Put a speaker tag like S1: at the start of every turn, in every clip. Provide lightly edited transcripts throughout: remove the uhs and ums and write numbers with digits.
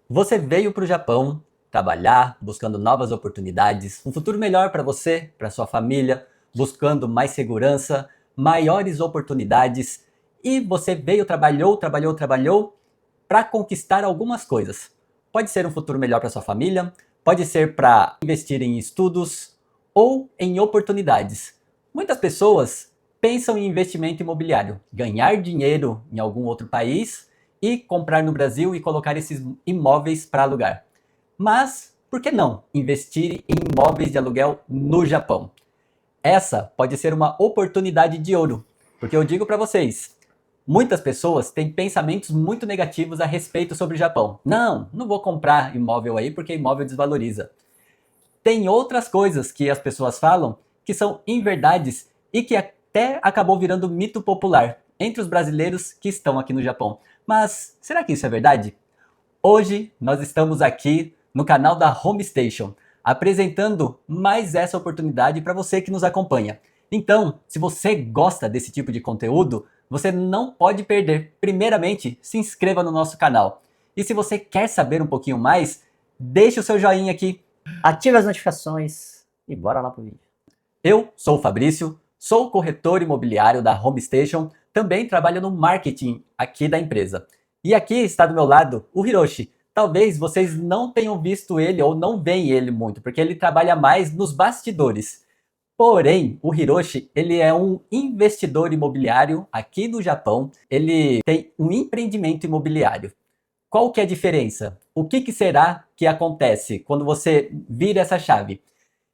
S1: Você veio para o Japão trabalhar, buscando novas oportunidades, um futuro melhor para você, para sua família, buscando mais segurança, maiores oportunidades, e você veio, trabalhou para conquistar algumas coisas. Pode ser um futuro melhor para sua família, pode ser para investir em estudos ou em oportunidades. Muitas pessoas pensam em investimento imobiliário, ganhar dinheiro em algum outro país e comprar no Brasil e colocar esses imóveis para alugar. Mas por que não investir em imóveis de aluguel no Japão? Essa pode ser uma oportunidade de ouro, porque eu digo para vocês, muitas pessoas têm pensamentos muito negativos a respeito sobre o Japão. Não, não vou comprar imóvel aí porque imóvel desvaloriza. Tem outras coisas que as pessoas falam que são inverdades e que até acabou virando mito popular entre os brasileiros que estão aqui no Japão. Mas será que isso é verdade? Hoje nós estamos aqui no canal da Home Station, apresentando mais essa oportunidade para você que nos acompanha. Então, se você gosta desse tipo de conteúdo, você não pode perder. Primeiramente, se inscreva no nosso canal. E se você quer saber um pouquinho mais, deixe o seu joinha aqui.
S2: Ative as notificações e bora lá pro vídeo.
S1: Eu sou o Fabrício, sou corretor imobiliário da Home Station, também trabalho no marketing aqui da empresa. E aqui está do meu lado o Hiroshi. Talvez vocês não tenham visto ele ou não veem ele muito, porque ele trabalha mais nos bastidores. Porém, o Hiroshi, ele é um investidor imobiliário aqui no Japão. Ele tem um empreendimento imobiliário. Qual que é a diferença? O que será que acontece quando você vira essa chave?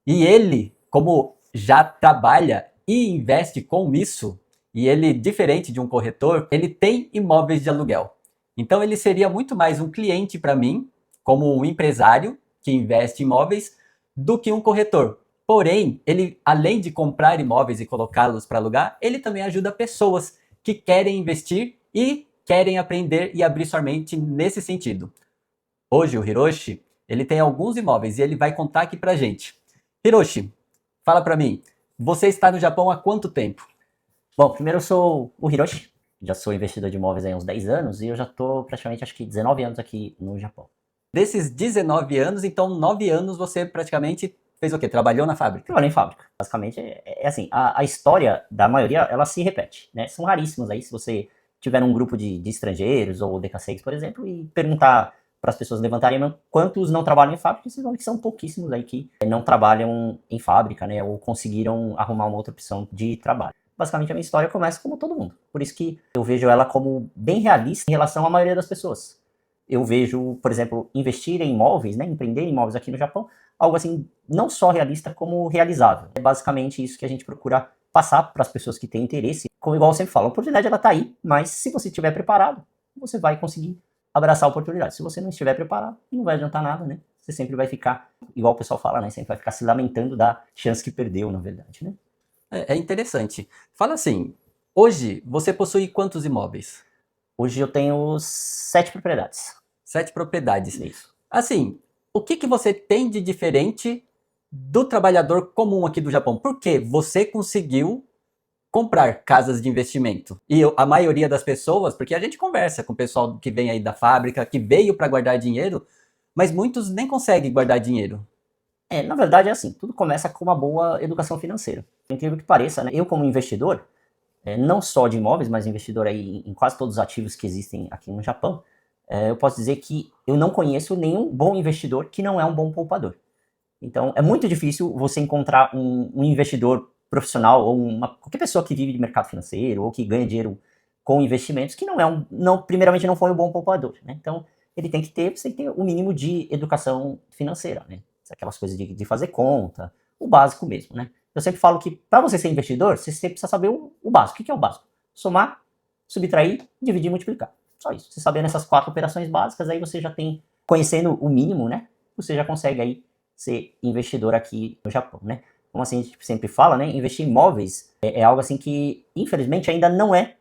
S1: E ele, como já trabalha e investe com isso, e ele, diferente de um corretor, ele tem imóveis de aluguel. Então ele seria muito mais um cliente para mim, como um empresário que investe em imóveis, do que um corretor. Porém, ele, além de comprar imóveis e colocá-los para alugar, ele também ajuda pessoas que querem investir e querem aprender e abrir sua mente nesse sentido. Hoje o Hiroshi, ele tem alguns imóveis e ele vai contar aqui pra gente. Hiroshi, fala pra mim, você está no Japão há quanto tempo?
S2: Bom, primeiro eu sou o Hiroshi, já sou investidor de imóveis há uns 10 anos e eu já tô praticamente, acho que 19 anos aqui no Japão.
S1: Desses 19 anos, então 9 anos você praticamente fez o quê? Trabalhou na fábrica?
S2: Trabalhei em fábrica. Basicamente, é assim, a história da maioria, ela se repete, né? São raríssimos aí, se você tiver um grupo de estrangeiros ou DK6, por exemplo, e perguntar para as pessoas levantarem a mão quantos não trabalham em fábrica, vocês vão ver que são pouquíssimos aí que não trabalham em fábrica, né? Ou conseguiram arrumar uma outra opção de trabalho. Basicamente, a minha história começa como todo mundo. Por isso que eu vejo ela como bem realista em relação à maioria das pessoas. Eu vejo, por exemplo, investir em imóveis, né, empreender em imóveis aqui no Japão, algo assim, não só realista, como realizável. É basicamente isso que a gente procura passar para as pessoas que têm interesse. Como igual eu sempre falo, a oportunidade ela está aí, mas se você estiver preparado, você vai conseguir abraçar a oportunidade. Se você não estiver preparado, não vai adiantar nada, né? Você sempre vai ficar, igual o pessoal fala, né? Sempre vai ficar se lamentando da chance que perdeu, na verdade, né?
S1: É interessante. Fala assim, hoje você possui quantos imóveis?
S2: Hoje eu tenho 7 propriedades.
S1: 7 propriedades.
S2: É isso.
S1: Assim, o que você tem de diferente do trabalhador comum aqui do Japão? Por que você conseguiu comprar casas de investimento? E a maioria das pessoas, porque a gente conversa com o pessoal que vem aí da fábrica, que veio para guardar dinheiro, mas muitos nem conseguem guardar dinheiro.
S2: Na verdade é assim, tudo começa com uma boa educação financeira. Por incrível que pareça, né? Eu como investidor, não só de imóveis, mas investidor aí em quase todos os ativos que existem aqui no Japão, eu posso dizer que eu não conheço nenhum bom investidor que não é um bom poupador. Então, é muito difícil você encontrar um investidor profissional ou qualquer pessoa que vive de mercado financeiro ou que ganha dinheiro com investimentos que primeiramente não foi um bom poupador, né? Então, ele tem que ter, você tem que ter o mínimo de educação financeira, né? Aquelas coisas de fazer conta, o básico mesmo, né? Eu sempre falo que para você ser investidor, você sempre precisa saber o básico. O que é o básico? Somar, subtrair, dividir e multiplicar. Só isso. Você sabendo essas 4 operações básicas, aí você já tem, conhecendo o mínimo, né? Você já consegue aí ser investidor aqui no Japão, né? Como assim a gente sempre fala, né? Investir em imóveis é algo assim que, infelizmente, ainda não é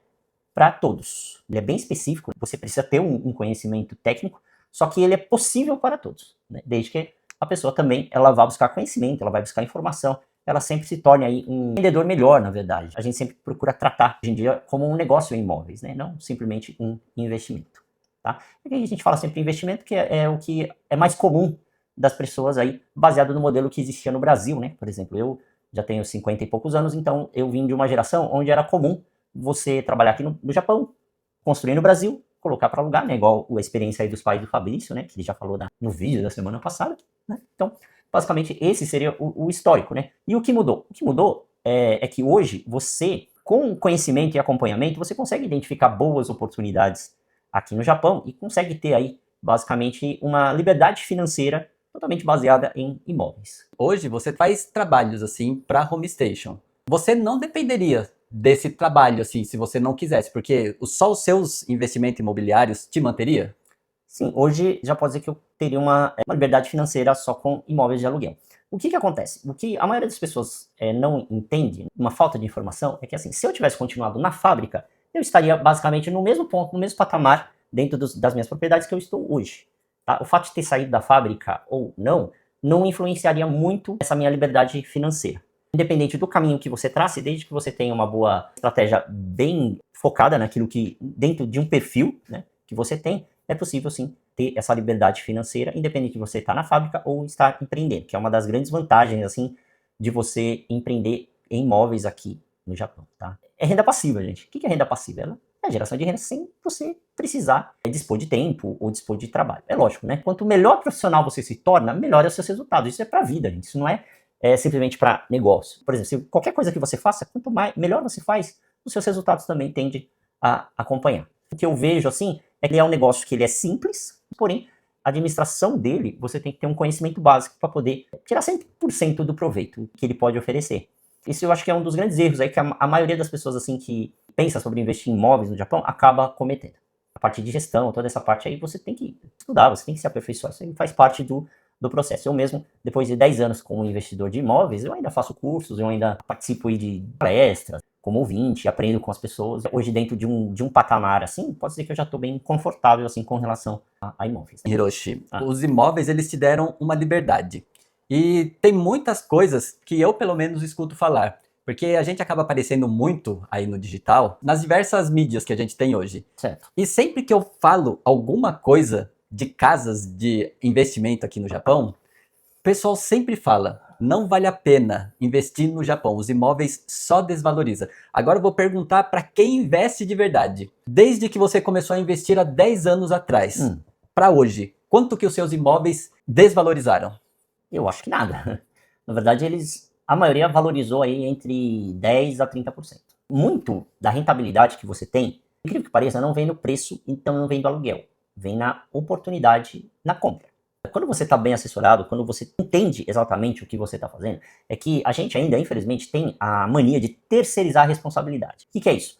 S2: para todos. Ele é bem específico, você precisa ter um conhecimento técnico, só que ele é possível para todos, né? Desde que a pessoa também ela vá buscar conhecimento, ela vai buscar informação, ela sempre se torne aí um vendedor melhor, na verdade. A gente sempre procura tratar, hoje em dia, como um negócio em imóveis, né? Não simplesmente um investimento. tá? Porque a gente fala sempre investimento, que é o que é mais comum das pessoas aí, baseado no modelo que existia no Brasil, né? Por exemplo, eu já tenho 50 e poucos anos, então eu vim de uma geração onde era comum você trabalhar aqui no Japão, construir no Brasil, colocar para alugar, né? Igual a experiência aí dos pais do Fabrício, né? Que ele já falou no vídeo da semana passada, né? Então, basicamente, esse seria o histórico, né? E o que mudou? O que mudou é que hoje você, com conhecimento e acompanhamento, você consegue identificar boas oportunidades aqui no Japão e consegue ter aí, basicamente, uma liberdade financeira totalmente baseada em imóveis.
S1: Hoje você faz trabalhos assim para Home Station. Você não dependeria desse trabalho assim se você não quisesse, porque só os seus investimentos imobiliários te manteria?
S2: Sim, hoje já pode dizer que eu teria uma liberdade financeira só com imóveis de aluguel. O que acontece? O que a maioria das pessoas não entende, uma falta de informação, é que assim, se eu tivesse continuado na fábrica, eu estaria basicamente no mesmo ponto, no mesmo patamar dentro das minhas propriedades que eu estou hoje. Tá? O fato de ter saído da fábrica ou não influenciaria muito essa minha liberdade financeira. Independente do caminho que você trace, desde que você tenha uma boa estratégia bem focada naquilo que, dentro de um perfil, né, que você tem, é possível sim ter essa liberdade financeira, independente de você estar na fábrica ou estar empreendendo, que é uma das grandes vantagens assim de você empreender em imóveis aqui no Japão, tá? É renda passiva, gente. O que é renda passiva? Ela é a geração de renda sem você precisar dispor de tempo ou dispor de trabalho. É lógico, né? Quanto melhor profissional você se torna, melhor é os seus resultados. Isso é pra vida, gente. Isso não é simplesmente para negócio. Por exemplo, se qualquer coisa que você faça, quanto melhor você faz, os seus resultados também tendem a acompanhar. O que eu vejo assim é que ele é um negócio que ele é simples, porém a administração dele você tem que ter um conhecimento básico para poder tirar 100% do proveito que ele pode oferecer. Isso eu acho que é um dos grandes erros aí que a maioria das pessoas assim que pensa sobre investir em imóveis no Japão acaba cometendo. A parte de gestão, toda essa parte aí você tem que estudar, você tem que se aperfeiçoar, isso aí faz parte do processo. Eu mesmo, depois de 10 anos como investidor de imóveis, eu ainda faço cursos, eu ainda participo aí de palestras, como ouvinte, aprendo com as pessoas. Hoje, dentro de um patamar assim, pode dizer que eu já estou bem confortável assim com relação a imóveis.
S1: Hiroshi, os imóveis eles te deram uma liberdade. E tem muitas coisas que eu pelo menos escuto falar. Porque a gente acaba aparecendo muito aí no digital, nas diversas mídias que a gente tem hoje.
S2: Certo.
S1: E sempre que eu falo alguma coisa de casas de investimento aqui no Japão, o pessoal sempre fala, não vale a pena investir no Japão, os imóveis só desvaloriza. Agora eu vou perguntar para quem investe de verdade. Desde que você começou a investir há 10 anos atrás, para hoje, quanto que os seus imóveis desvalorizaram?
S2: Eu acho que nada. Na verdade, a maioria valorizou aí entre 10% a 30%. Muito da rentabilidade que você tem, incrível que pareça, não vem no preço, então não vem do aluguel. Vem na oportunidade na compra. Quando você está bem assessorado, quando você entende exatamente o que você está fazendo, é que a gente ainda, infelizmente, tem a mania de terceirizar a responsabilidade. O que é isso?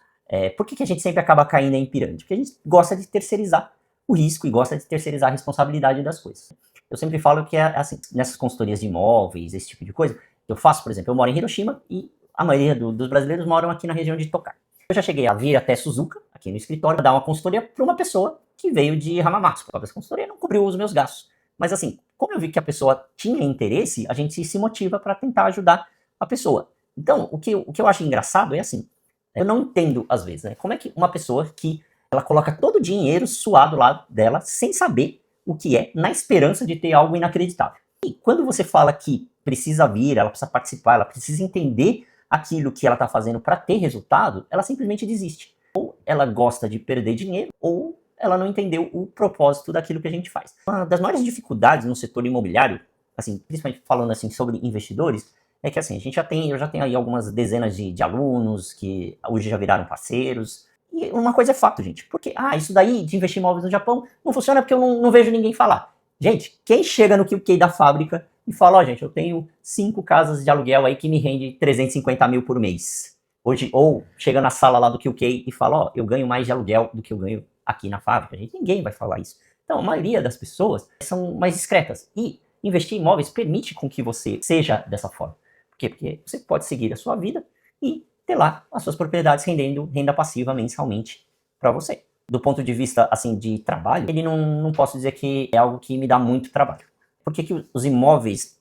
S2: Por que a gente sempre acaba caindo em pirâmide? Porque a gente gosta de terceirizar o risco e gosta de terceirizar a responsabilidade das coisas. Eu sempre falo que assim, nessas consultorias de imóveis, esse tipo de coisa, eu faço, por exemplo, eu moro em Hiroshima e a maioria dos brasileiros moram aqui na região de Tokai. Eu já cheguei a vir até Suzuka, aqui no escritório, para dar uma consultoria para uma pessoa que veio de Hamamatsu. A consultoria não cobriu os meus gastos. Mas assim, como eu vi que a pessoa tinha interesse, a gente se motiva para tentar ajudar a pessoa. Então, o que eu acho engraçado é assim, eu não entendo às vezes, né? Como é que uma pessoa que ela coloca todo o dinheiro suado lá dela, sem saber o que é, na esperança de ter algo inacreditável. E quando você fala que precisa vir, ela precisa participar, ela precisa entender aquilo que ela está fazendo para ter resultado, ela simplesmente desiste. Ou ela gosta de perder dinheiro, ou ela não entendeu o propósito daquilo que a gente faz. Uma das maiores dificuldades no setor imobiliário, assim, principalmente falando assim sobre investidores, é que assim, eu já tenho aí algumas dezenas de alunos que hoje já viraram parceiros. E uma coisa é fato, gente, porque isso daí de investir em imóveis no Japão não funciona porque eu não vejo ninguém falar. Gente, quem chega no QK da fábrica e fala, gente, eu tenho 5 casas de aluguel aí que me rende 350 mil por mês. Hoje, ou chega na sala lá do QK e fala, eu ganho mais de aluguel do que eu ganho aqui na fábrica. Gente, ninguém vai falar isso. Então, a maioria das pessoas são mais discretas. E investir em imóveis permite com que você seja dessa forma. Por quê? Porque você pode seguir a sua vida e ter lá as suas propriedades rendendo renda passiva mensalmente para você. Do ponto de vista assim de trabalho, ele não posso dizer que é algo que me dá muito trabalho. Por que os imóveis,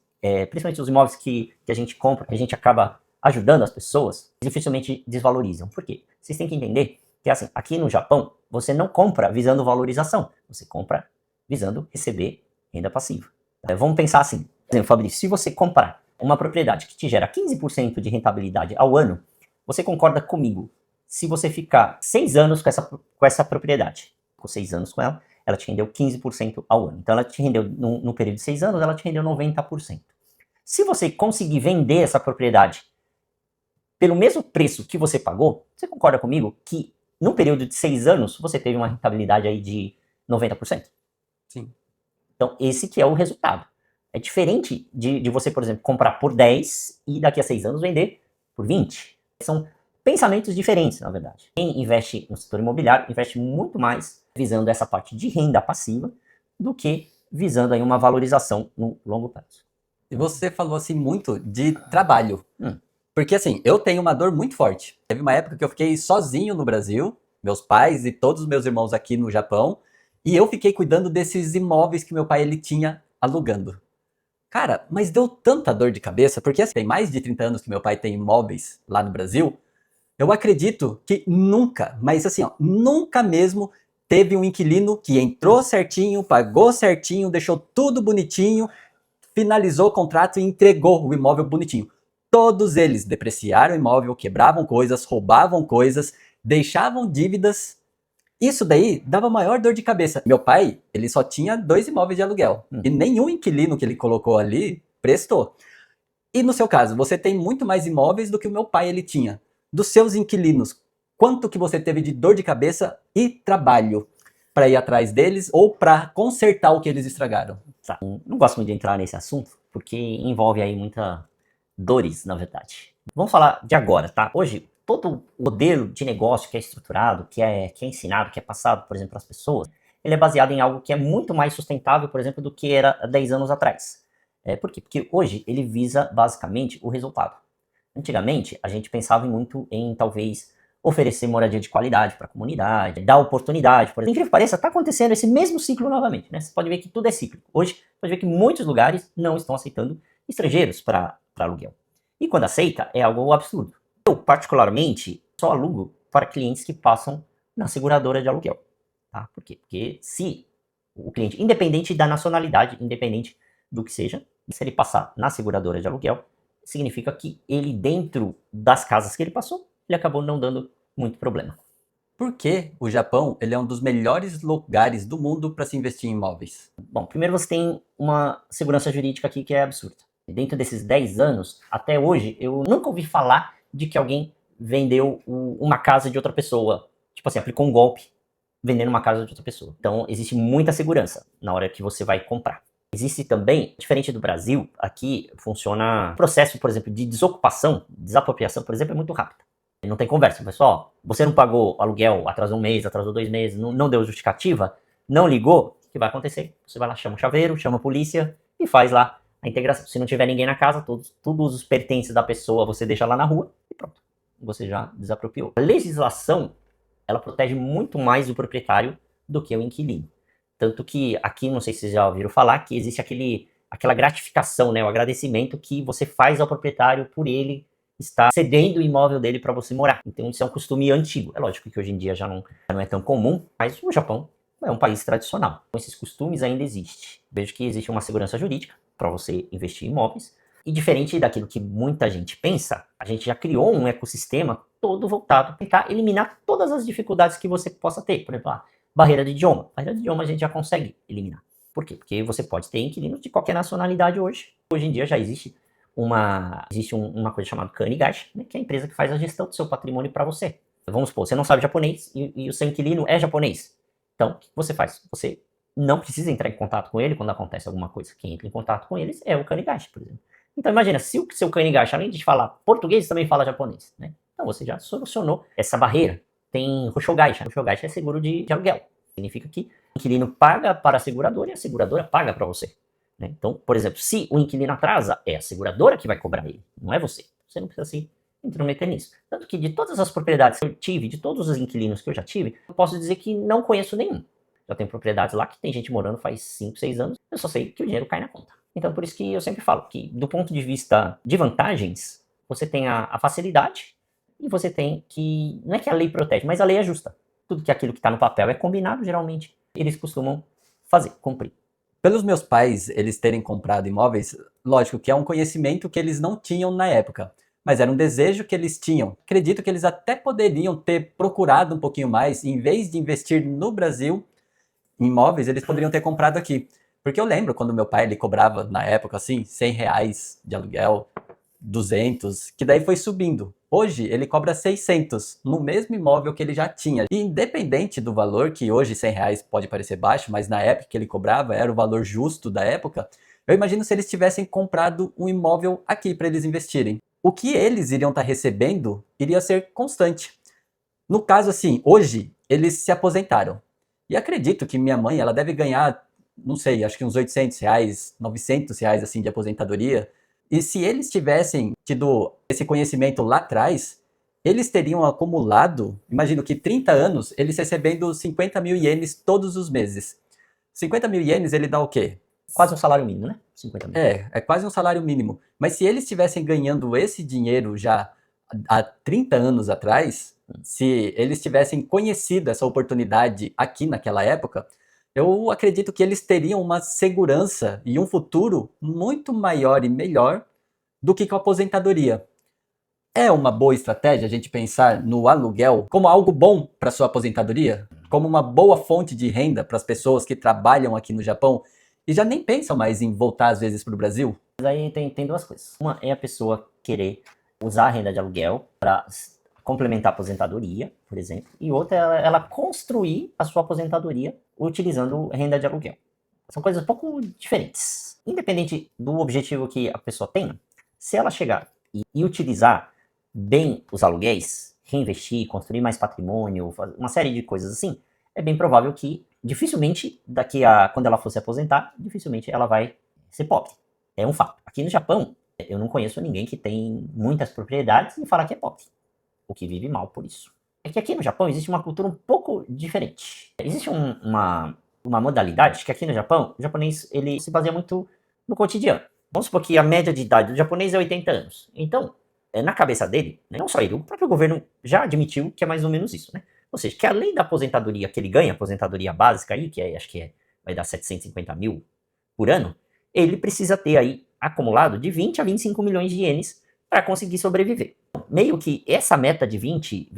S2: principalmente os imóveis que a gente compra, que a gente acaba ajudando as pessoas, dificilmente desvalorizam? Por quê? Vocês têm que entender que assim, aqui no Japão, você não compra visando valorização, você compra visando receber renda passiva. Vamos pensar assim, por exemplo, Fabrício, se você comprar uma propriedade que te gera 15% de rentabilidade ao ano, você concorda comigo? Se você ficar 6 anos com essa propriedade, com 6 anos com ela te rendeu 15% ao ano. Então ela te rendeu, no período de 6 anos, ela te rendeu 90%. Se você conseguir vender essa propriedade pelo mesmo preço que você pagou, você concorda comigo que num período de 6 anos você teve uma rentabilidade aí de 90%?
S1: Sim.
S2: Então esse que é o resultado. É diferente de você, por exemplo, comprar por 10 e daqui a 6 anos vender por 20. São pensamentos diferentes, na verdade. Quem investe no setor imobiliário investe muito mais visando essa parte de renda passiva do que visando aí uma valorização no longo prazo.
S1: E você falou assim muito de trabalho. Porque assim, eu tenho uma dor muito forte. Teve uma época que eu fiquei sozinho no Brasil, meus pais e todos os meus irmãos aqui no Japão, e eu fiquei cuidando desses imóveis que meu pai ele tinha alugando. Cara, mas deu tanta dor de cabeça, porque assim, tem mais de 30 anos que meu pai tem imóveis lá no Brasil. Eu acredito que nunca, mas assim, ó, nunca mesmo teve um inquilino que entrou certinho, pagou certinho, deixou tudo bonitinho, finalizou o contrato e entregou o imóvel bonitinho. Todos eles depreciaram o imóvel, quebravam coisas, roubavam coisas, deixavam dívidas. Isso daí dava maior dor de cabeça. Meu pai, ele só tinha 2 imóveis de aluguel. E nenhum inquilino que ele colocou ali prestou. E no seu caso, você tem muito mais imóveis do que o meu pai ele tinha. Dos seus inquilinos, quanto que você teve de dor de cabeça e trabalho para ir atrás deles ou para consertar o que eles estragaram?
S2: Tá. Não gosto muito de entrar nesse assunto, porque envolve aí muita dores, na verdade. Vamos falar de agora, tá? Hoje, todo o modelo de negócio que é estruturado, que é ensinado, que é passado, por exemplo, para as pessoas, ele é baseado em algo que é muito mais sustentável, por exemplo, do que era há 10 anos atrás. Por quê? Porque hoje ele visa basicamente o resultado. Antigamente, a gente pensava muito em talvez oferecer moradia de qualidade para a comunidade, dar oportunidade, por exemplo. Incrível que pareça, está acontecendo esse mesmo ciclo novamente, né? Você pode ver que tudo é cíclico. Hoje, você pode ver que muitos lugares não estão aceitando estrangeiros para aluguel. E quando aceita, é algo absurdo. Eu, particularmente, só alugo para clientes que passam na seguradora de aluguel. Tá? Por quê? Porque se o cliente, independente da nacionalidade, independente do que seja, se ele passar na seguradora de aluguel, significa que ele, dentro das casas que ele passou, ele acabou não dando muito problema.
S1: Por que o Japão ele é um dos melhores lugares do mundo para se investir em imóveis?
S2: Bom, primeiro você tem uma segurança jurídica aqui que é absurda. Dentro desses 10 anos, até hoje, eu nunca ouvi falar de que alguém vendeu uma casa de outra pessoa. Tipo assim, aplicou um golpe vendendo uma casa de outra pessoa. Então, existe muita segurança na hora que você vai comprar. Existe também, diferente do Brasil, aqui funciona o processo, por exemplo, de desocupação, desapropriação, por exemplo, é muito rápido. Não tem conversa, pessoal. Você não pagou aluguel, atrasou 1 mês, atrasou 2 meses, não deu justificativa, não ligou, o que vai acontecer? Você vai lá, chama o chaveiro, chama a polícia e faz lá a integração. Se não tiver ninguém na casa, todos os pertences da pessoa você deixa lá na rua e pronto. Você já desapropriou. A legislação, ela protege muito mais o proprietário do que o inquilino. Tanto que aqui, não sei se vocês já ouviram falar, que existe aquela gratificação, né, o agradecimento que você faz ao proprietário por ele estar cedendo o imóvel dele para você morar. Então isso é um costume antigo. É lógico que hoje em dia já não é tão comum, mas o Japão é um país tradicional. Então esses costumes ainda existem. Vejo que existe uma segurança jurídica para você investir em imóveis. E diferente daquilo que muita gente pensa, a gente já criou um ecossistema todo voltado para tentar eliminar todas as dificuldades que você possa ter. Por exemplo, barreira de idioma. Barreira de idioma a gente já consegue eliminar. Por quê? Porque você pode ter inquilinos de qualquer nacionalidade hoje. Hoje em dia já existe uma coisa chamada Kanigashi, né, que é a empresa que faz a gestão do seu patrimônio para você. Vamos supor, você não sabe japonês e o seu inquilino é japonês. Então, o que você faz? Você não precisa entrar em contato com ele quando acontece alguma coisa. Quem entra em contato com eles é o Kanigashi, por exemplo. Então imagina, se o seu Kanigashi, além de falar português, também fala japonês, né? Então você já solucionou essa barreira. Tem Hoshogaisha. Hoshogaisha é seguro de aluguel. Significa que o inquilino paga para a seguradora e a seguradora paga para você. Né? Então, por exemplo, se o inquilino atrasa, é a seguradora que vai cobrar ele, não é você. Você não precisa se intrometer nisso. Tanto que de todas as propriedades que eu tive, de todos os inquilinos que eu já tive, eu posso dizer que não conheço nenhum. Já tem propriedades lá que tem gente morando faz 5, 6 anos, eu só sei que o dinheiro cai na conta. Então, por isso que eu sempre falo que, do ponto de vista de vantagens, você tem a facilidade e você tem que, não é que a lei protege, mas a lei é justa. tudo que aquilo que está no papel é combinado, geralmente eles costumam cumprir.
S1: Pelos meus pais, eles terem comprado imóveis, lógico que é um conhecimento que eles não tinham na época, mas era um desejo que eles tinham. Acredito que eles até poderiam ter procurado um pouquinho mais, em vez de investir no Brasil em imóveis, eles poderiam ter comprado aqui. Porque eu lembro quando meu pai ele cobrava, na época, assim, R$ 100 de aluguel, 200, que daí foi subindo. Hoje ele cobra 600 no mesmo imóvel que ele já tinha. E independente do valor, que hoje R$ 100 pode parecer baixo, mas na época que ele cobrava era o valor justo da época, eu imagino se eles tivessem comprado um imóvel aqui para eles investirem. O que eles iriam estar recebendo iria ser constante. No caso assim, hoje eles se aposentaram. E acredito que minha mãe, ela deve ganhar, não sei, acho que uns R$ 800, R$ 900 assim de aposentadoria. E se eles tivessem tido esse conhecimento lá atrás, eles teriam acumulado, imagino que 30 anos, eles recebendo 50 mil ienes todos os meses. 50 mil ienes, ele dá o quê?
S2: Quase um salário mínimo, né? 50 mil.
S1: É quase um salário mínimo. Mas se eles estivessem ganhando esse dinheiro já há 30 anos atrás, se eles tivessem conhecido essa oportunidade aqui naquela época, eu acredito que eles teriam uma segurança e um futuro muito maior e melhor do que com a aposentadoria. É uma boa estratégia a gente pensar no aluguel como algo bom para sua aposentadoria? Como uma boa fonte de renda para as pessoas que trabalham aqui no Japão e já nem pensam mais em voltar às vezes para o Brasil?
S2: Mas aí tem duas coisas. Uma é a pessoa querer usar a renda de aluguel para complementar a aposentadoria, por exemplo, e outra é ela construir a sua aposentadoria utilizando renda de aluguel. São coisas um pouco diferentes. Independente do objetivo que a pessoa tenha, se ela chegar e utilizar bem os aluguéis, reinvestir, construir mais patrimônio, uma série de coisas assim, é bem provável que dificilmente, quando ela for se aposentar, dificilmente ela vai ser pobre. É um fato. Aqui no Japão, eu não conheço ninguém que tem muitas propriedades e fala que é pobre, o que vive mal por isso. É que aqui no Japão existe uma cultura um pouco diferente. Existe uma modalidade que aqui no Japão, o japonês ele se baseia muito no cotidiano. Vamos supor que a média de idade do japonês é 80 anos. Então, na cabeça dele, não só ele, o próprio governo já admitiu que é mais ou menos isso, né? Ou seja, que além da aposentadoria que ele ganha, aposentadoria básica aí, que acho que vai dar 750 mil por ano, ele precisa ter aí acumulado de 20 a 25 milhões de ienes para conseguir sobreviver. Meio que essa meta de 20,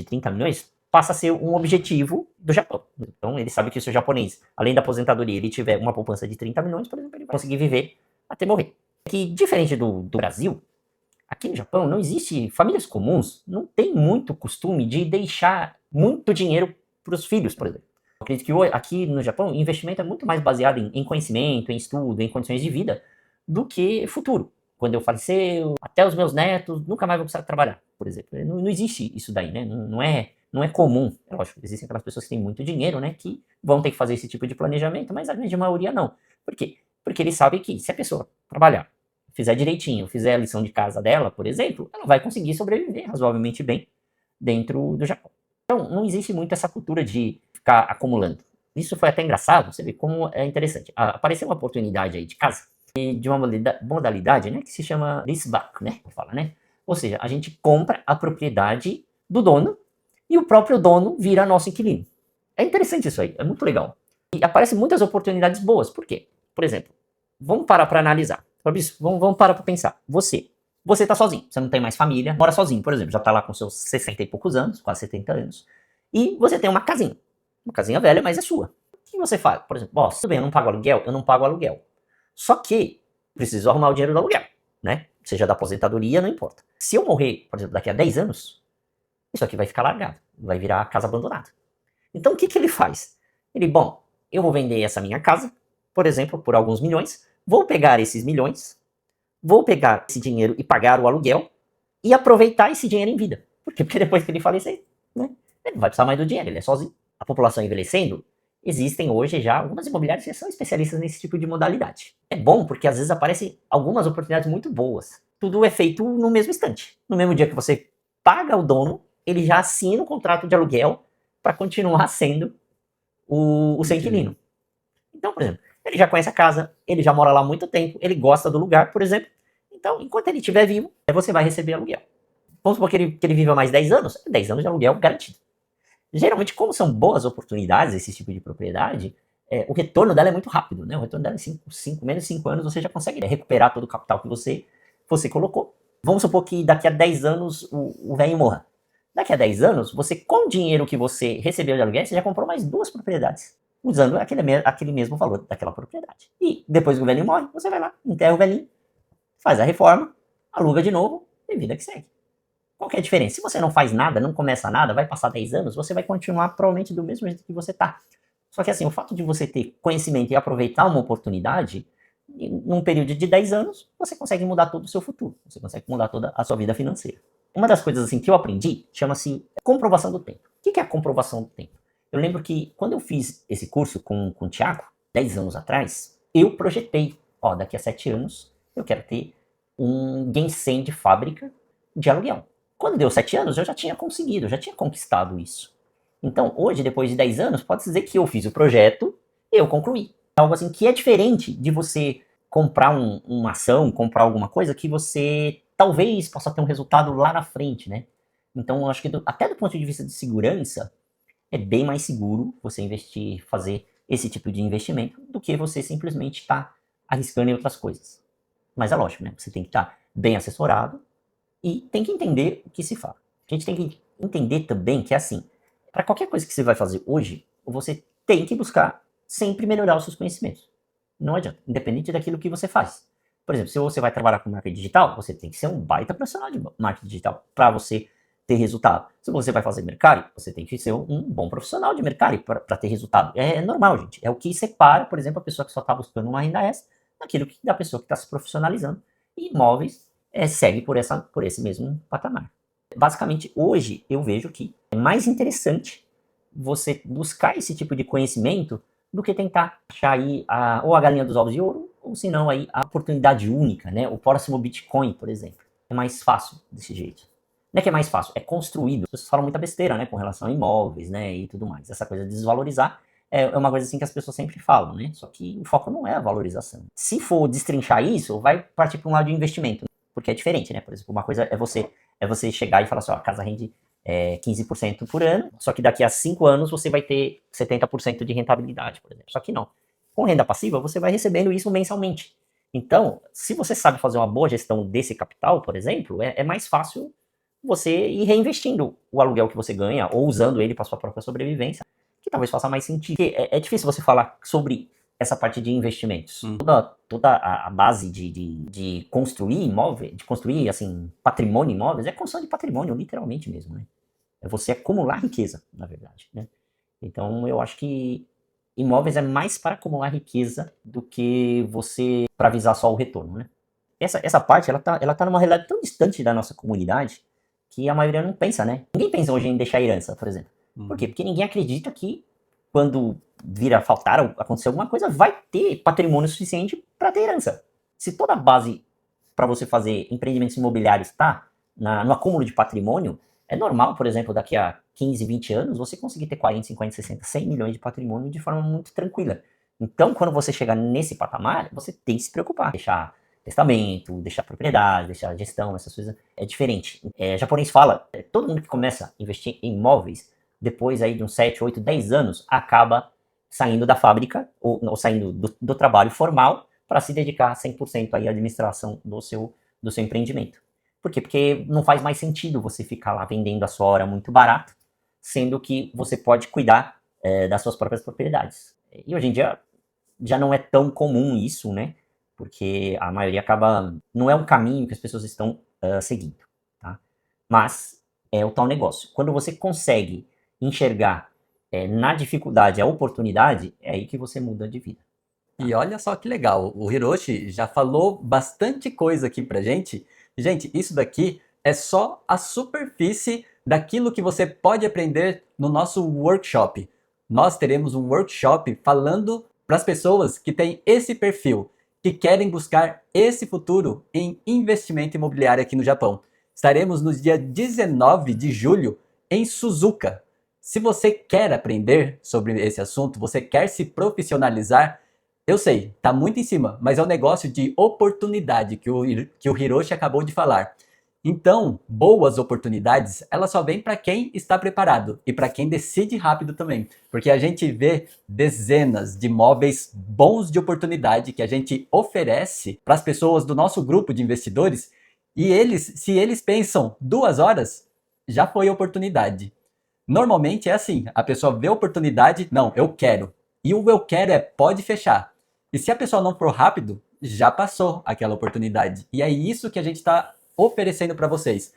S2: 30 milhões passa a ser um objetivo do Japão. Então ele sabe que se o japonês, além da aposentadoria, ele tiver uma poupança de 30 milhões, por exemplo, ele vai conseguir viver até morrer. Que diferente do Brasil, aqui no Japão não existe, famílias comuns não tem muito costume de deixar muito dinheiro para os filhos, por exemplo. Eu acredito que aqui no Japão o investimento é muito mais baseado em conhecimento, em estudo, em condições de vida, do que futuro. Quando eu falecer, até os meus netos nunca mais vão precisar trabalhar, por exemplo. Não existe isso daí, né? Não é comum. É lógico, existem aquelas pessoas que têm muito dinheiro, né? Que vão ter que fazer esse tipo de planejamento, mas a grande maioria não. Por quê? Porque eles sabem que se a pessoa trabalhar, fizer direitinho, fizer a lição de casa dela, por exemplo, ela vai conseguir sobreviver razoavelmente bem dentro do Japão. Então, não existe muito essa cultura de ficar acumulando. Isso foi até engraçado, você vê como é interessante. Apareceu uma oportunidade aí de casa, de uma modalidade, né, que se chama leaseback, né, que fala, né? Ou seja, a gente compra a propriedade do dono e o próprio dono vira nosso inquilino. É interessante isso aí, é muito legal. E aparecem muitas oportunidades boas. Por quê? Por exemplo, vamos parar para analisar. Fabrício, vamos parar para pensar. Você tá sozinho, você não tem mais família, mora sozinho, por exemplo, já tá lá com seus 60 e poucos anos, quase 70 anos, e você tem uma casinha velha, mas é sua. O que você faz? Por exemplo, tudo bem, eu não pago aluguel. Só que preciso arrumar o dinheiro do aluguel, né? Seja da aposentadoria, não importa. Se eu morrer, por exemplo, daqui a 10 anos, isso aqui vai ficar largado, vai virar casa abandonada. Então o que ele faz? Eu vou vender essa minha casa, por exemplo, por alguns milhões, vou pegar esses milhões, vou pegar esse dinheiro e pagar o aluguel e aproveitar esse dinheiro em vida. Por quê? Porque depois que ele falecer, né, ele não vai precisar mais do dinheiro, ele é sozinho. A população envelhecendo, existem hoje já algumas imobiliárias que são especialistas nesse tipo de modalidade. É bom porque às vezes aparecem algumas oportunidades muito boas. Tudo é feito no mesmo instante. No mesmo dia que você paga o dono, ele já assina o contrato de aluguel para continuar sendo o seu inquilino. Então, por exemplo, ele já conhece a casa, ele já mora lá há muito tempo, ele gosta do lugar, por exemplo. Então, enquanto ele estiver vivo, você vai receber aluguel. Vamos supor que ele viva mais 10 anos, 10 anos de aluguel garantido. Geralmente, como são boas oportunidades esse tipo de propriedade, o retorno dela é muito rápido, né? O retorno dela é menos de 5 anos, você já consegue recuperar todo o capital que você colocou. Vamos supor que daqui a 10 anos o velho morra. Daqui a 10 anos, você, com o dinheiro que você recebeu de aluguel, você já comprou mais 2 propriedades, usando aquele mesmo valor daquela propriedade. E depois que o velhinho morre, você vai lá, enterra o velhinho, faz a reforma, aluga de novo e vida que segue. Qual que é a diferença? Se você não faz nada, não começa nada, vai passar 10 anos, você vai continuar provavelmente do mesmo jeito que você está. Só que assim, o fato de você ter conhecimento e aproveitar uma oportunidade, num período de 10 anos, você consegue mudar todo o seu futuro. Você consegue mudar toda a sua vida financeira. Uma das coisas assim que eu aprendi chama-se comprovação do tempo. O que é a comprovação do tempo? Eu lembro que quando eu fiz esse curso com o Thiago, 10 anos atrás, eu projetei, daqui a 7 anos eu quero ter um Gensen de fábrica de aluguel. Quando deu 7 anos, eu já tinha conseguido, já tinha conquistado isso. Então, hoje, depois de 10 anos, pode-se dizer que eu fiz o projeto e eu concluí. Algo assim que é diferente de você comprar uma ação, comprar alguma coisa que você talvez possa ter um resultado lá na frente, né? Então, eu acho que até do ponto de vista de segurança, é bem mais seguro você investir, fazer esse tipo de investimento do que você simplesmente estar arriscando em outras coisas. Mas é lógico, né? Você tem que estar bem assessorado e tem que entender o que se fala. A gente tem que entender também que é assim, para qualquer coisa que você vai fazer hoje, você tem que buscar sempre melhorar os seus conhecimentos. Não adianta, independente daquilo que você faz. Por exemplo, se você vai trabalhar com marketing digital, você tem que ser um baita profissional de marketing digital para você ter resultado. Se você vai fazer mercado, você tem que ser um bom profissional de mercado para ter resultado. É normal, gente. É o que separa, por exemplo, a pessoa que só está buscando uma renda extra da pessoa que está se profissionalizando. E imóveis segue por esse mesmo patamar. Basicamente, hoje eu vejo que é mais interessante você buscar esse tipo de conhecimento do que tentar achar aí ou a galinha dos ovos de ouro, ou se não aí a oportunidade única, né? O próximo Bitcoin, por exemplo. É mais fácil desse jeito. Não é que é mais fácil, é construído. As pessoas falam muita besteira, né, com relação a imóveis, né, e tudo mais. Essa coisa de desvalorizar é uma coisa assim que as pessoas sempre falam, né? Só que o foco não é a valorização. Se for destrinchar isso, vai partir para um lado de investimento, porque é diferente, né? Por exemplo, uma coisa é você chegar e falar assim, a casa rende 15% por ano, só que daqui a 5 anos você vai ter 70% de rentabilidade, por exemplo. Só que não. Com renda passiva, você vai recebendo isso mensalmente. Então, se você sabe fazer uma boa gestão desse capital, por exemplo, é mais fácil você ir reinvestindo o aluguel que você ganha ou usando ele para sua própria sobrevivência, que talvez faça mais sentido. Porque é difícil você falar sobre essa parte de investimentos. Toda a base de construir imóvel, de construir assim, patrimônio em imóveis, é construção de patrimônio, literalmente mesmo, né? É você acumular riqueza, na verdade, né? Então, eu acho que imóveis é mais para acumular riqueza do que você para visar só o retorno, né? Essa parte, ela tá numa realidade tão distante da nossa comunidade que a maioria não pensa, né? Ninguém pensa hoje em deixar herança, por exemplo. Por quê? Porque ninguém acredita que quando vir a faltar ou acontecer alguma coisa, vai ter patrimônio suficiente para ter herança. Se toda a base para você fazer empreendimentos imobiliários está no acúmulo de patrimônio, é normal, por exemplo, daqui a 15, 20 anos, você conseguir ter 40, 50, 60, 100 milhões de patrimônio de forma muito tranquila. Então, quando você chegar nesse patamar, você tem que se preocupar. Deixar testamento, deixar propriedade, deixar gestão, essas coisas. É diferente. Japonês fala, todo mundo que começa a investir em imóveis, depois aí de uns 7, 8, 10 anos, acaba saindo da fábrica, ou saindo do trabalho formal, para se dedicar 100% aí à administração do seu empreendimento. Por quê? Porque não faz mais sentido você ficar lá vendendo a sua hora muito barato, sendo que você pode cuidar das suas próprias propriedades. E hoje em dia já não é tão comum isso, né? Porque a maioria acaba... Não é um caminho que as pessoas estão seguindo, tá? Mas é o tal negócio. Quando você consegue enxergar na dificuldade a oportunidade, é aí que você muda de vida.
S1: E olha só que legal, o Hiroshi já falou bastante coisa aqui pra gente. Gente, isso daqui é só a superfície daquilo que você pode aprender no nosso workshop. Nós teremos um workshop falando para as pessoas que têm esse perfil, que querem buscar esse futuro em investimento imobiliário aqui no Japão. Estaremos no dia 19 de julho em Suzuka. Se você quer aprender sobre esse assunto, você quer se profissionalizar, eu sei, tá muito em cima, mas é um negócio de oportunidade que o Hiroshi acabou de falar. Então, boas oportunidades, elas só vêm para quem está preparado e para quem decide rápido também, porque a gente vê dezenas de imóveis bons de oportunidade que a gente oferece para as pessoas do nosso grupo de investidores e eles, se eles pensam 2 horas, já foi oportunidade. Normalmente é assim, a pessoa vê a oportunidade, não, eu quero. E o eu quero é pode fechar. E se a pessoa não for rápido, já passou aquela oportunidade. E é isso que a gente está oferecendo para vocês.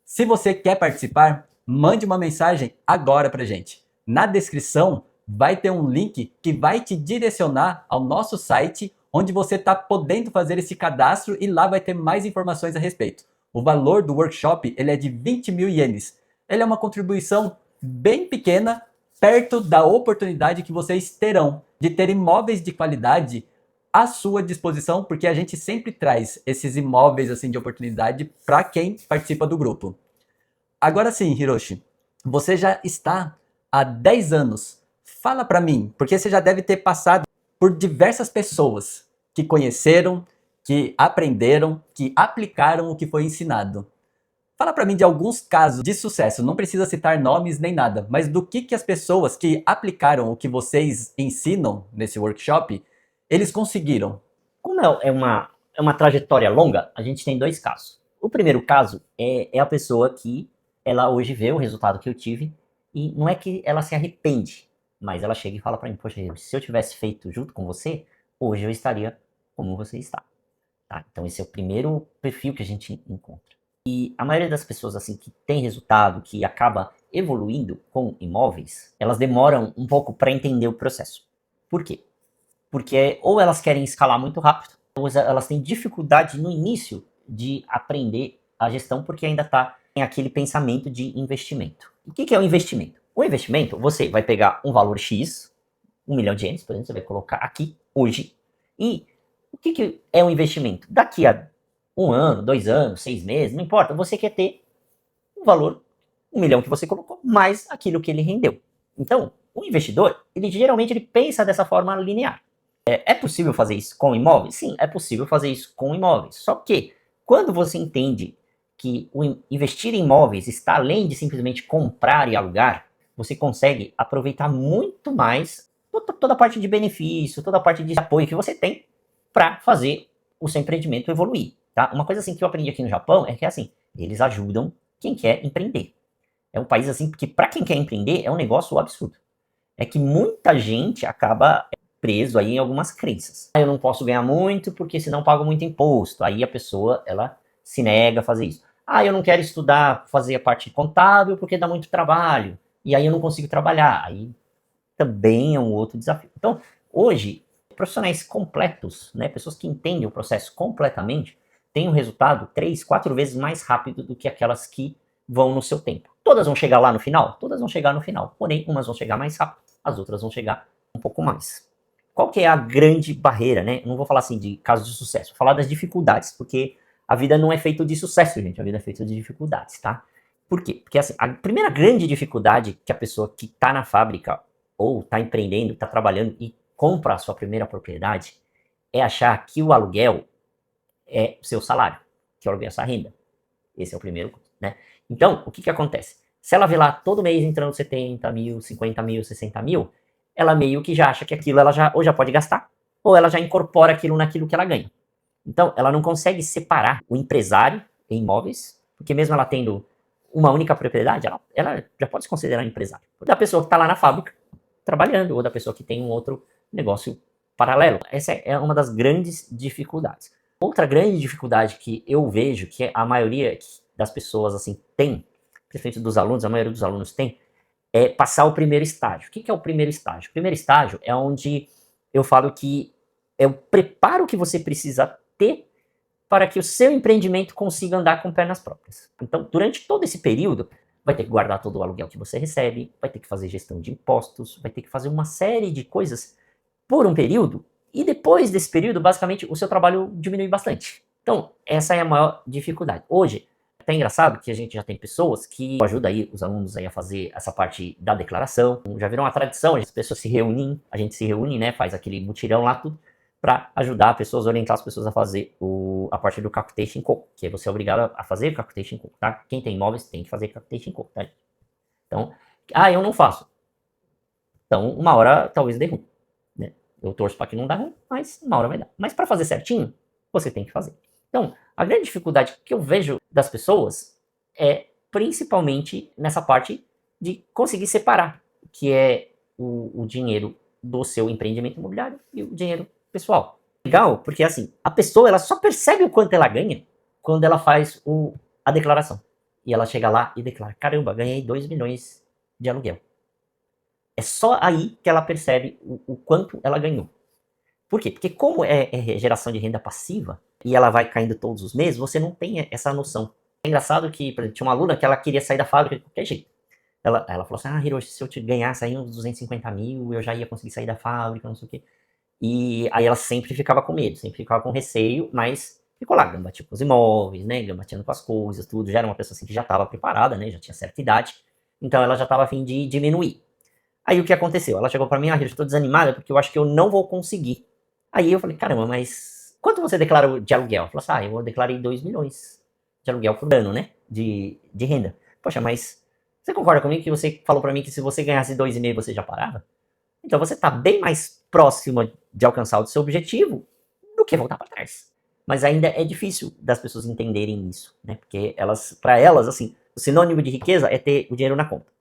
S1: Se você quer participar, mande uma mensagem agora para gente. Na descrição vai ter um link que vai te direcionar ao nosso site, onde você está podendo fazer esse cadastro e lá vai ter mais informações a respeito. O valor do workshop ele é de 20 mil ienes. Ele é uma contribuição bem pequena, perto da oportunidade que vocês terão de ter imóveis de qualidade à sua disposição, porque a gente sempre traz esses imóveis assim de oportunidade para quem participa do grupo. Agora sim, Hiroshi, você já está há 10 anos. Fala para mim, porque você já deve ter passado por diversas pessoas que conheceram, que aprenderam, que aplicaram o que foi ensinado. Fala para mim de alguns casos de sucesso, não precisa citar nomes nem nada, mas do que as pessoas que aplicaram o que vocês ensinam nesse workshop, eles conseguiram.
S2: Como é uma trajetória longa, a gente tem dois casos. O primeiro caso é a pessoa que ela hoje vê o resultado que eu tive e não é que ela se arrepende, mas ela chega e fala para mim, poxa, se eu tivesse feito junto com você, hoje eu estaria como você está. Tá? Então esse é o primeiro perfil que a gente encontra. E a maioria das pessoas assim que tem resultado, que acaba evoluindo com imóveis, elas demoram um pouco para entender o processo. Por quê? Porque ou elas querem escalar muito rápido, ou elas têm dificuldade no início de aprender a gestão porque ainda está em aquele pensamento de investimento. O que é o investimento? O investimento, você vai pegar um valor X, 1 milhão de ienes, por exemplo, você vai colocar aqui, hoje, e o que é um investimento? Daqui a 1 ano, 2 anos, 6 meses, não importa, você quer ter um valor, 1 milhão que você colocou, mais aquilo que ele rendeu. Então, o investidor, ele geralmente pensa dessa forma linear. É possível fazer isso com imóveis? Sim, é possível fazer isso com imóveis. Só que, quando você entende que o investir em imóveis está além de simplesmente comprar e alugar, você consegue aproveitar muito mais toda a parte de benefício, toda a parte de apoio que você tem para fazer o seu empreendimento evoluir. Tá? Uma coisa assim que eu aprendi aqui no Japão é que assim, eles ajudam quem quer empreender. É um país assim que para quem quer empreender é um negócio absurdo. É que muita gente acaba preso aí em algumas crenças. Eu não posso ganhar muito porque senão pago muito imposto. Aí a pessoa, ela se nega a fazer isso. Eu não quero estudar, fazer a parte contábil porque dá muito trabalho. E aí eu não consigo trabalhar. Aí também é um outro desafio. Então, hoje, profissionais completos, né, pessoas que entendem o processo completamente, têm um resultado 3, 4 vezes mais rápido do que aquelas que vão no seu tempo. Todas vão chegar lá no final? Todas vão chegar no final. Porém, umas vão chegar mais rápido, as outras vão chegar um pouco mais. Qual que é a grande barreira, né? Não vou falar assim de casos de sucesso, vou falar das dificuldades, porque a vida não é feita de sucesso, gente, a vida é feita de dificuldades, tá? Por quê? Porque assim, a primeira grande dificuldade que a pessoa que está na fábrica ou está empreendendo, está trabalhando e compra a sua primeira propriedade é achar que o aluguel é o seu salário, que o aluguel é a sua renda. Esse é o primeiro, né? Então, o que acontece? Se ela vê lá todo mês entrando 70 mil, 50 mil, 60 mil, ela meio que já acha que aquilo ela já, ou já pode gastar, ou ela já incorpora aquilo naquilo que ela ganha. Então, ela não consegue separar o empresário em imóveis, porque mesmo ela tendo uma única propriedade, ela já pode se considerar empresário. Da pessoa que está lá na fábrica, trabalhando, ou da pessoa que tem um outro negócio paralelo. Essa é uma das grandes dificuldades. Outra grande dificuldade que eu vejo, que a maioria das pessoas assim tem, principalmente dos alunos, a maioria dos alunos tem, é passar o primeiro estágio. O que é o primeiro estágio? O primeiro estágio é onde eu falo que é o preparo que você precisa ter para que o seu empreendimento consiga andar com pernas próprias. Então, durante todo esse período, vai ter que guardar todo o aluguel que você recebe, vai ter que fazer gestão de impostos, vai ter que fazer uma série de coisas por um período, e depois desse período, basicamente, o seu trabalho diminui bastante. Então, essa é a maior dificuldade. Hoje, é até engraçado que a gente já tem pessoas que ajudam aí os alunos aí a fazer essa parte da declaração. Já virou uma tradição, as pessoas se reúnem, a gente se reúne, né, faz aquele mutirão lá, tudo, para ajudar pessoas, orientar as pessoas a fazer a parte do Capitation Call, que é você é obrigado a fazer Capitation Call, tá? Quem tem imóveis tem que fazer Capitation Call, tá? Então, eu não faço. Então, uma hora talvez dê ruim, né? Eu torço para que não dá ruim, mas uma hora vai dar. Mas para fazer certinho, você tem que fazer. Então, a grande dificuldade que eu vejo das pessoas é principalmente nessa parte de conseguir separar, que é o dinheiro do seu empreendimento imobiliário e o dinheiro pessoal. Legal, porque assim, a pessoa ela só percebe o quanto ela ganha quando ela faz a declaração. E ela chega lá e declara, caramba, ganhei 2 milhões de aluguel. É só aí que ela percebe o quanto ela ganhou. Por quê? Porque como é geração de renda passiva, e ela vai caindo todos os meses, você não tem essa noção. É engraçado que, por exemplo, tinha uma aluna que ela queria sair da fábrica de qualquer jeito. Ela falou assim, Hiroshi, se eu te ganhasse aí uns 250 mil, eu já ia conseguir sair da fábrica, não sei o quê. E aí ela sempre ficava com medo, sempre ficava com receio, mas ficou lá, gambateando com os imóveis, né, gambateando com as coisas, tudo. Já era uma pessoa assim que já estava preparada, né, já tinha certa idade, então ela já estava a fim de diminuir. Aí o que aconteceu? Ela chegou para mim, Hiroshi, estou desanimada porque eu acho que eu não vou conseguir. Aí eu falei, caramba, mas quanto você declarou de aluguel? Ela falou assim, eu declarei 2 milhões de aluguel por ano, né, de renda. Poxa, mas você concorda comigo que você falou para mim que se você ganhasse 2,5 você já parava? Então você está bem mais próximo de alcançar o seu objetivo do que voltar para trás. Mas ainda é difícil das pessoas entenderem isso, né? Porque para elas, assim, o sinônimo de riqueza é ter o dinheiro na conta.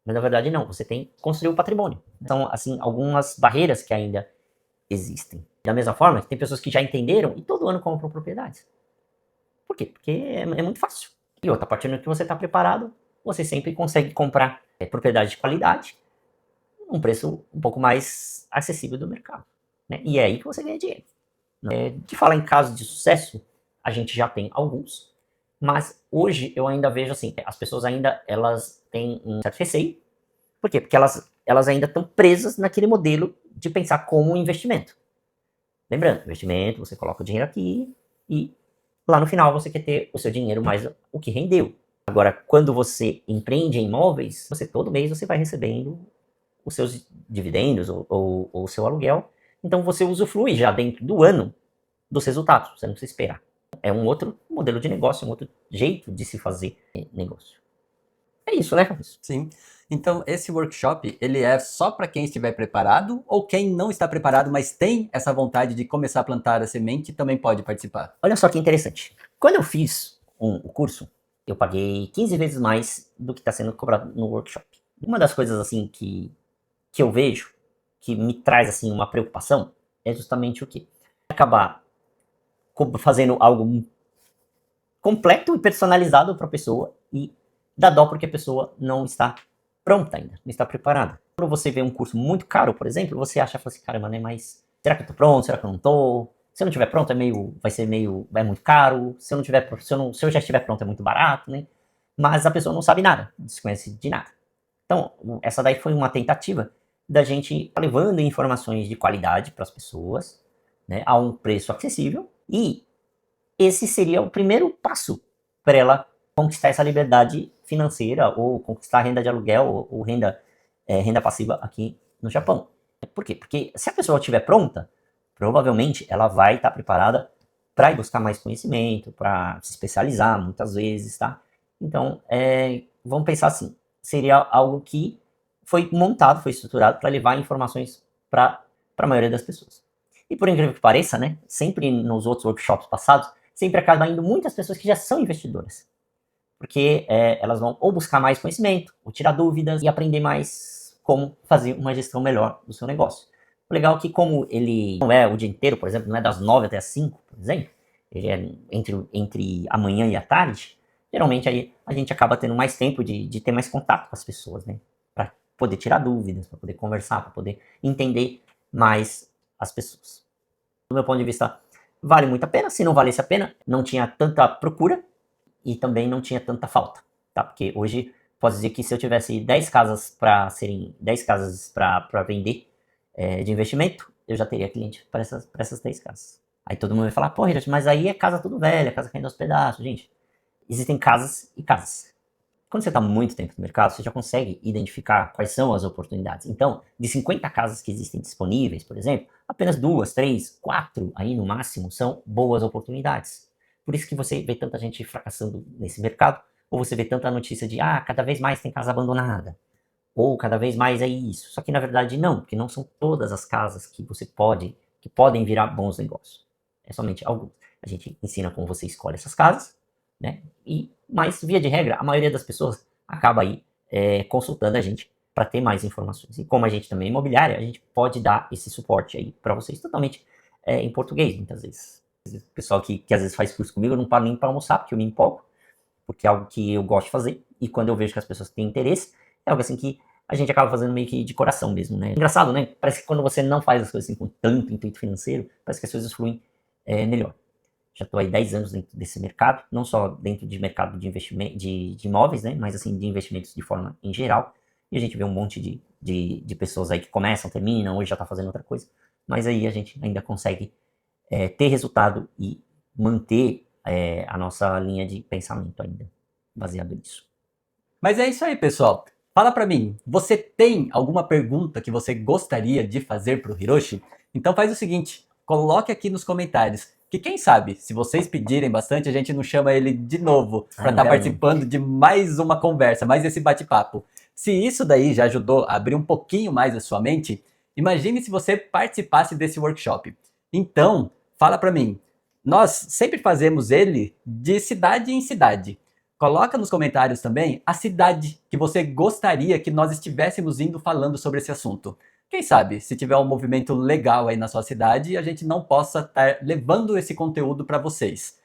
S2: Mas na verdade não, você tem que construir o patrimônio. São, assim, algumas barreiras que ainda existem. Da mesma forma que tem pessoas que já entenderam e todo ano compram propriedades. Por quê? Porque é muito fácil. E outra, a partir do que você está preparado, você sempre consegue comprar propriedade de qualidade, um preço um pouco mais acessível do mercado, né? E é aí que você ganha dinheiro. De falar em casos de sucesso, a gente já tem alguns, mas hoje eu ainda vejo assim, as pessoas ainda elas têm um certo receio. Por quê? Porque elas ainda estão presas naquele modelo de pensar como um investimento. Lembrando, investimento, você coloca o dinheiro aqui e lá no final você quer ter o seu dinheiro mais o que rendeu. Agora, quando você empreende em imóveis, todo mês você vai recebendo os seus dividendos ou o seu aluguel. Então você usufrui já dentro do ano dos resultados, você não precisa esperar. É um outro modelo de negócio, um outro jeito de se fazer negócio. É isso, né, Carlos?
S1: Sim. Então, esse workshop, ele é só para quem estiver preparado ou quem não está preparado, mas tem essa vontade de começar a plantar a semente, também pode participar?
S2: Olha só que interessante. Quando eu fiz o curso, eu paguei 15 vezes mais do que está sendo cobrado no workshop. Uma das coisas, assim, que eu vejo, que me traz, assim, uma preocupação, é justamente o quê? Acabar fazendo algo completo e personalizado para a pessoa e dá dó porque a pessoa não está pronta ainda, não está preparada. Quando você vê um curso muito caro, por exemplo, você acha assim, caramba, né, mas será que eu tô pronto? Será que eu não tô? Se eu não estiver pronto, vai muito caro. Se eu já estiver pronto, é muito barato, né? Mas a pessoa não sabe nada, desconhece de nada. Então, essa daí foi uma tentativa da gente levando informações de qualidade para as pessoas, né, a um preço acessível, e esse seria o primeiro passo para ela conquistar essa liberdade financeira ou conquistar renda de aluguel ou renda passiva aqui no Japão. Por quê? Porque se a pessoa estiver pronta, provavelmente ela vai estar preparada para ir buscar mais conhecimento, para se especializar muitas vezes, tá? Então, vamos pensar assim, seria algo que foi montado, foi estruturado para levar informações para a maioria das pessoas. E por incrível que pareça, né, sempre nos outros workshops passados, sempre acaba indo muitas pessoas que já são investidoras. Porque elas vão ou buscar mais conhecimento, ou tirar dúvidas e aprender mais como fazer uma gestão melhor do seu negócio. O legal é que como ele não é o dia inteiro, por exemplo, não é das 9 até as 5, por exemplo, ele é entre a manhã e a tarde, geralmente aí a gente acaba tendo mais tempo de ter mais contato com as pessoas, né? Para poder tirar dúvidas, para poder conversar, para poder entender mais as pessoas. Do meu ponto de vista, vale muito a pena. Se não valesse a pena, não tinha tanta procura e também não tinha tanta falta, tá? Porque hoje, posso dizer que se eu tivesse 10 casas para vender de investimento, eu já teria cliente para essas 10 casas. Aí todo mundo vai falar, pô, Hiroshi, mas aí é casa tudo velha, casa caindo aos pedaços. Gente, existem casas e casas. Quando você está muito tempo no mercado, você já consegue identificar quais são as oportunidades. Então, de 50 casas que existem disponíveis, por exemplo, apenas 2, 3, 4 aí no máximo são boas oportunidades. Por isso que você vê tanta gente fracassando nesse mercado, ou você vê tanta notícia de, cada vez mais tem casa abandonada, ou cada vez mais é isso. Só que na verdade não, porque não são todas as casas que que podem virar bons negócios. É somente algumas. A gente ensina como você escolhe essas casas, né? Mas via de regra, a maioria das pessoas acaba aí consultando a gente para ter mais informações. E como a gente também é imobiliária, a gente pode dar esse suporte aí para vocês totalmente em português, muitas vezes. O pessoal que às vezes faz curso comigo, eu não paro nem para almoçar, porque eu me empolgo, porque é algo que eu gosto de fazer, e quando eu vejo que as pessoas têm interesse, é algo assim que a gente acaba fazendo meio que de coração mesmo, né? Engraçado, né? Parece que quando você não faz as coisas assim com tanto intuito financeiro, parece que as coisas fluem melhor. Já estou aí 10 anos dentro desse mercado, não só dentro de mercado de investimento de imóveis, né? Mas assim, de investimentos de forma em geral. E a gente vê um monte de pessoas aí que começam, terminam, hoje já está fazendo outra coisa. Mas aí a gente ainda consegue ter resultado e manter a nossa linha de pensamento ainda, baseado nisso.
S1: Mas é isso aí, pessoal. Fala pra mim, você tem alguma pergunta que você gostaria de fazer pro Hiroshi? Então faz o seguinte, coloque aqui nos comentários, que quem sabe, se vocês pedirem bastante, a gente não chama ele de novo para estar participando de mais uma conversa, mais esse bate-papo. Se isso daí já ajudou a abrir um pouquinho mais a sua mente, imagine se você participasse desse workshop. Então, fala pra mim, nós sempre fazemos ele de cidade em cidade. Coloca nos comentários também a cidade que você gostaria que nós estivéssemos indo falando sobre esse assunto. Quem sabe, se tiver um movimento legal aí na sua cidade, a gente não possa estar levando esse conteúdo para vocês.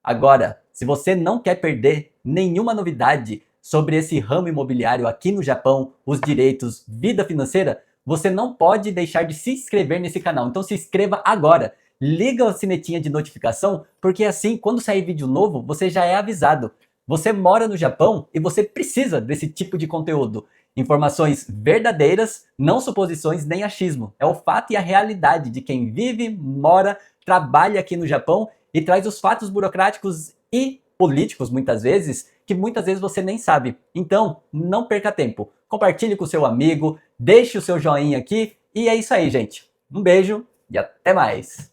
S1: Agora, se você não quer perder nenhuma novidade sobre esse ramo imobiliário aqui no Japão, os direitos, vida financeira, você não pode deixar de se inscrever nesse canal. Então se inscreva agora. Liga a sinetinha de notificação, porque assim, quando sair vídeo novo, você já é avisado. Você mora no Japão e você precisa desse tipo de conteúdo. Informações verdadeiras, não suposições nem achismo. É o fato e a realidade de quem vive, mora, trabalha aqui no Japão e traz os fatos burocráticos e políticos, muitas vezes, que muitas vezes você nem sabe. Então, não perca tempo. Compartilhe com seu amigo, deixe o seu joinha aqui e é isso aí, gente. Um beijo e até mais!